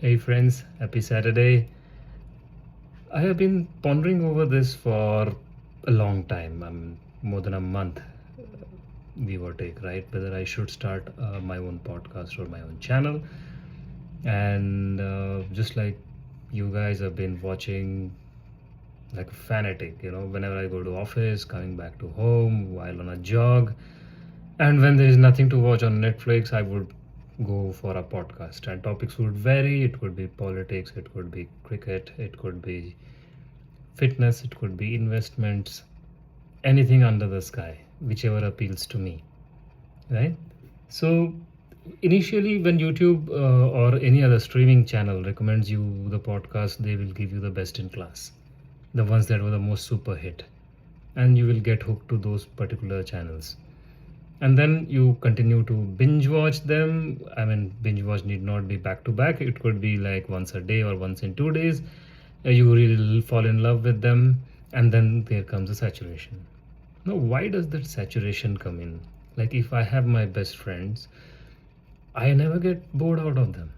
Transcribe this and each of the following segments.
Hey friends, happy Saturday. I have been pondering over this for a long time, more than a month, give or take, right? Whether I should start my own podcast or my own channel. And just like you guys have been watching like a fanatic, whenever I go to office, coming back to home, while on a jog, and when there is nothing to watch on Netflix, I would go for a podcast. And topics would vary. It could be politics, it could be cricket, it could be fitness, it could be investments, anything under the sky, whichever appeals to me, right? So, initially, when YouTube or any other streaming channel recommends you the podcast, they will give you the best in class, the ones that were the most super hit, and you will get hooked to those particular channels. And then you continue to binge watch them. I mean, binge watch need not be back to back, it could be like once a day or once in 2 days. You really fall in love with them, and then there comes a saturation. Now, why does that saturation come in? Like, if I have my best friends, I never get bored out of them,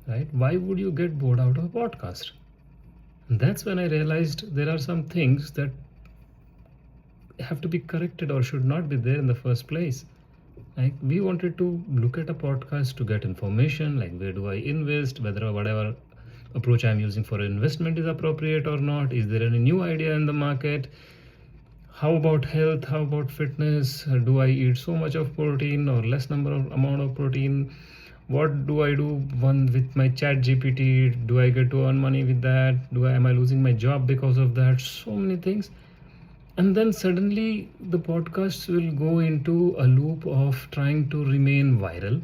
right? Why would you get bored out of a podcast? And that's when I realized there are some things that have to be corrected or should not be there in the first place. Like, we wanted to look at a podcast to get information, like where do I invest, whether or whatever approach I'm using for investment is appropriate or not. Is there any new idea in the market? How about health? How about fitness? Do I eat so much of protein or less number of amount of protein? What do I do one with my chat GPT? Do I get to earn money with that? Am I losing my job because of that? So many things. And then suddenly the podcasts will go into a loop of trying to remain viral,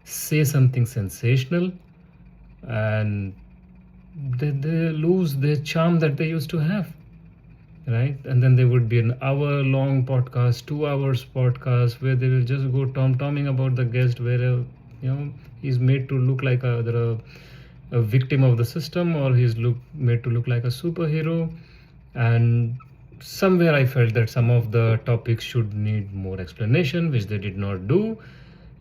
say something sensational, and they lose their charm that they used to have, right? And then there would be an hour long podcast, 2 hours podcast, where they will just go tom-tomming about the guest, where he's made to look like a victim of the system, or made to look like a superhero. And somewhere I felt that some of the topics should need more explanation, which they did not do.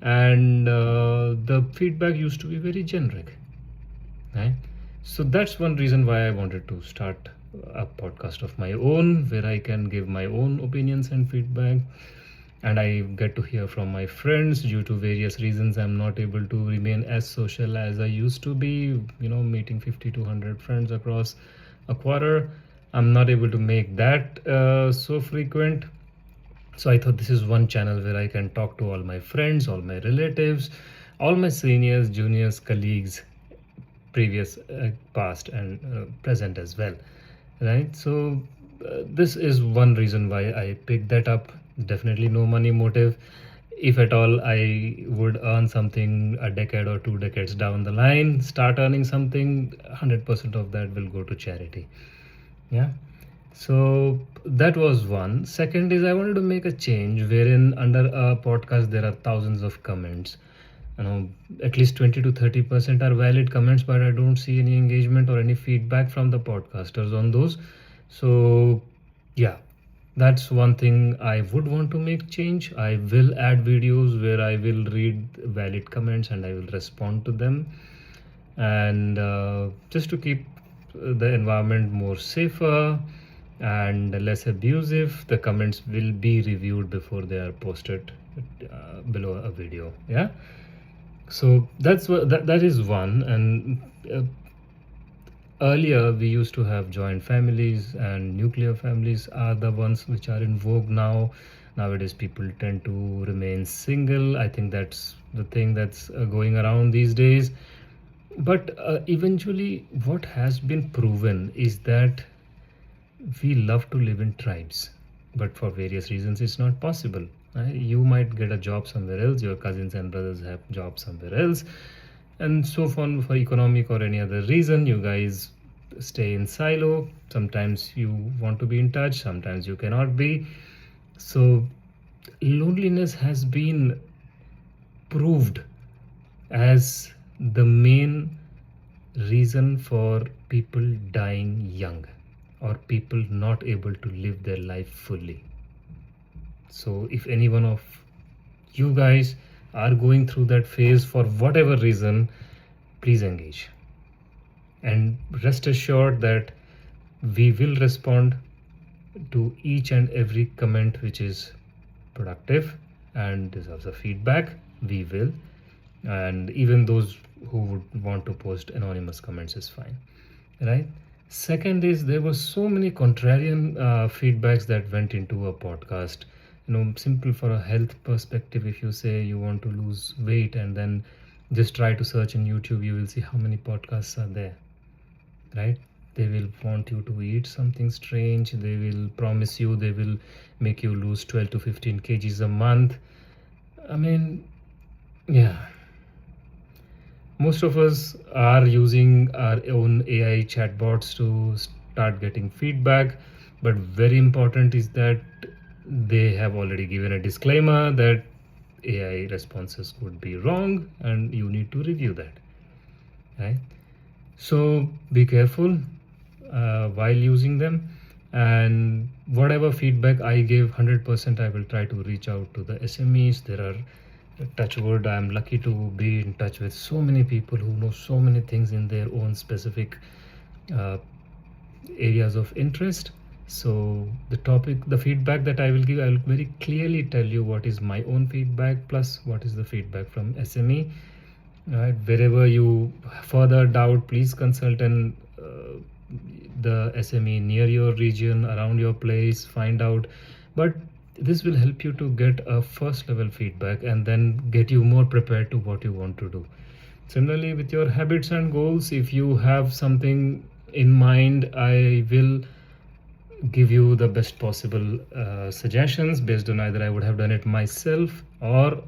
And the feedback used to be very generic, right? So that's one reason why I wanted to start a podcast of my own, where I can give my own opinions and feedback, and I get to hear from my friends. Due to various reasons, I'm not able to remain as social as I used to be, meeting 50 to 100 friends across a quarter. I'm not able to make that so frequent. So I thought this is one channel where I can talk to all my friends, all my relatives, all my seniors, juniors, colleagues, previous, past, and present as well, right? So this is one reason why I picked that up. Definitely no money motive. If at all I would earn something a decade or 2 decades down the line, start earning something, 100% of that will go to charity. Yeah. So that was one. Second is, I wanted to make a change wherein under a podcast there are thousands of comments. At least 20 to 30% are valid comments, but I don't see any engagement or any feedback from the podcasters on those. So yeah, that's one thing I would want to make change. I will add videos where I will read valid comments and I will respond to them. And just to keep the environment more safer and less abusive, the comments will be reviewed before they are posted below a video. Yeah. So that is one. And earlier we used to have joint families, and nuclear families are the ones which are in vogue now. Nowadays people tend to remain single. I think that's the thing that's going around these days. But eventually what has been proven is that we love to live in tribes, but for various reasons it's not possible. You might get a job somewhere else, your cousins and brothers have jobs somewhere else, and so for economic or any other reason you guys stay in silo. Sometimes you want to be in touch, sometimes you cannot be. So loneliness has been proved as the main reason for people dying young, or people not able to live their life fully. So if any one of you guys are going through that phase for whatever reason, please engage. And rest assured that we will respond to each and every comment which is productive and deserves a feedback. We will. And even those who would want to post anonymous comments is fine, right? Second is, there were so many contrarian feedbacks that went into a podcast. Simple for a health perspective, if you say you want to lose weight and then just try to search in YouTube, you will see how many podcasts are there, right? They will want you to eat something strange. They will promise you they will make you lose 12 to 15 kgs a month. I mean, yeah. Most of us are using our own AI chatbots to start getting feedback, but very important is that they have already given a disclaimer that AI responses could be wrong and you need to review that, right? So be careful while using them, and whatever feedback I give, 100% I will try to reach out to the SMEs. There are, touch wood, I am lucky to be in touch with so many people who know so many things in their own specific uh, areas of interest. So the feedback that I will give, I will very clearly tell you what is my own feedback plus what is the feedback from SME. Right, wherever you further doubt, please consult the SME near your region, around your place, find out. But this will help you to get a first level feedback and then get you more prepared to what you want to do. Similarly, with your habits and goals, if you have something in mind, I will give you the best possible suggestions based on either I would have done it myself or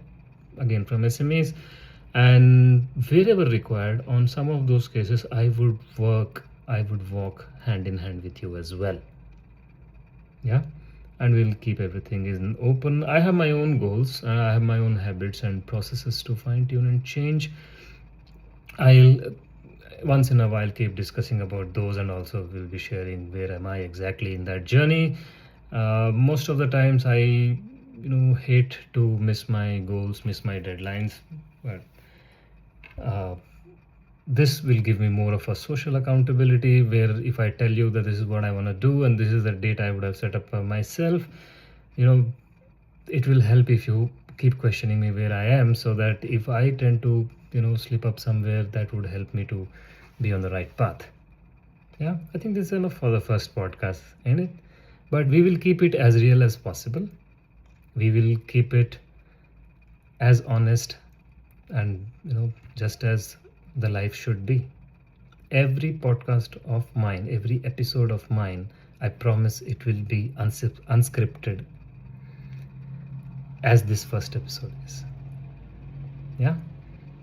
again from SMEs. And wherever required, on some of those cases, I would walk hand in hand with you as well. Yeah, and we'll keep everything in open. I have my own goals, I have my own habits and processes to fine tune and change. I'll once in a while keep discussing about those, and also will be sharing where am I exactly in that journey. Most of the times I hate to miss my goals, miss my deadlines, but this will give me more of a social accountability, where if I tell you that this is what I want to do and this is the date I would have set up for myself, it will help if you keep questioning me where I am, so that if I tend to slip up somewhere, that would help me to be on the right path. Yeah, I think this is enough for the first podcast, ain't it? But we will keep it as real as possible. We will keep it as honest and just as the life should be. Every podcast of mine, every episode of mine, I promise it will be unscripted, as this first episode is. Yeah,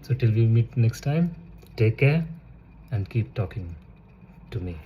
so till we meet next time, take care and keep talking to me.